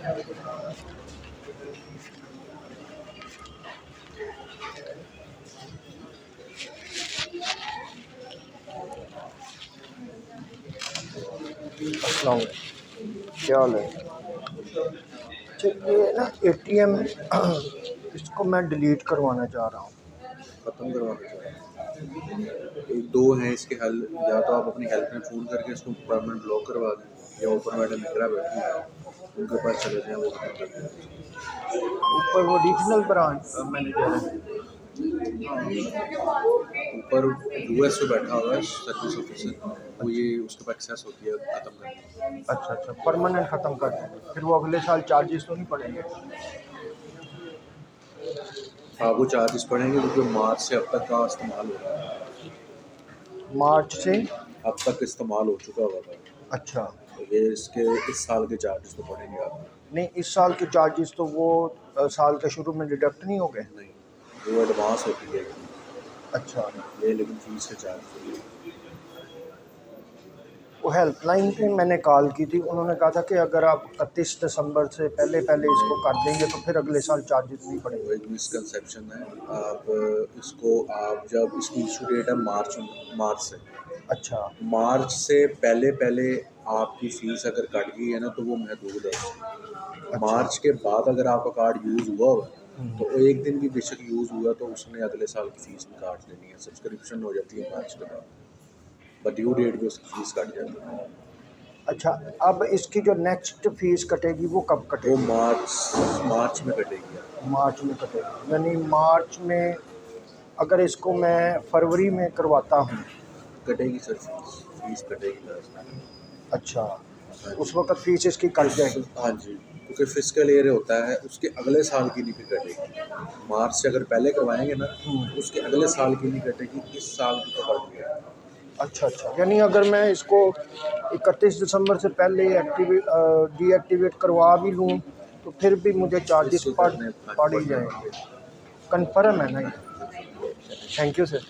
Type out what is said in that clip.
अस्सलाम वालेकुम, क्या हाल है? चलिए ना एटीएम इसको मैं डिलीट करवाना चाह रहा हूँ। ख़त्म करवाना चाहिए। एक दो हैं इसके हल, या तो आप अपनी हेल्प में फ़ोन करके इसको परमानेंट ब्लॉक करवा दें, या ऊपर मैडम इकरा बैठी है उनके पास चले जाएँ, वो ख़त्म कर दें। ऊपर वो रीजनल ब्रांच मैनेजर है। ऊपर यूएस पे बैठा हुआ है सर्विस ऑफिसर, वो अच्छा ये उसके पास एक्सेस होती है ख़त्म करने। अच्छा अच्छा, परमानेंट ख़त्म कर देंगे, फिर वो अगले साल चार्जेस तो नहीं पड़ेंगे? हाँ, वो चार्जेस पड़ेंगे क्योंकि मार्च से अब तक का इस्तेमाल हो रहा है। मार्च से अब तक इस्तेमाल हो चुका हुआ था, अच्छा, तो ये इसके इस साल के चार्जेस तो पड़ेंगे आपको। नहीं इस साल के चार्जेस तो वो साल के शुरू में डिडक्ट नहीं हो गए? नहीं, वो एडवांस होती है अच्छा, ये, लेकिन फीस के चार्ज होती है। वो हेल्पलाइन पे मैंने कॉल की थी, उन्होंने कहा था कि अगर आप 31 दिसंबर से पहले पहले इसको कर देंगे तो फिर अगले साल चार्जेस नहीं वो पड़ेंगे। एक मिसकंसेप्शन है। आप इसको, आप जब इसकी इशू डेट है मार्च से, अच्छा मार्च से पहले पहले आपकी फ़ीस अगर कट गई है ना, तो वो महदूद है। अच्छा। मार्च के बाद अगर आपका कार्ड यूज़ हुआ होगा, तो एक दिन भी बेशक यूज़ हुआ तो उसने अगले साल की फ़ीस भी काट लेनी है, सब्सक्रिप्शन हो जाती है मार्च के बाद, बट ड्यू डेट पे उसकी फ़ीस कट जाती है। अच्छा, अब इसकी जो नेक्स्ट फीस कटेगी वो कब वो कटेगी? मार्च में कटेगी आपकी। मार्च में कटेगी, यानी मार्च में अगर इसको मैं फरवरी में करवाता हूँ। कटेगी सर, फ़ीस कटेगी लाजमी। अच्छा, हाँ उस जी। वक्त फीस इसकी कट जाएगी। हाँ जी, क्योंकि फिस्कल ईयर होता है, उसके अगले साल की नहीं फिर कटेगी। मार्च से अगर पहले करवाएंगे ना, तो उसके अगले साल की नहीं कटेगी, इस साल की तो कट गया। अच्छा अच्छा, यानी अगर मैं इसको 31 दिसंबर से पहले डीएक्टिवेट करवा भी लूँ तो फिर भी मुझे चार्जेस इसको पड़ करने, हाँ जी, पड़ ही पढ़ने जाएंगे। पड़ेंगे। कन्फर्म है ना ये? Thank you sir.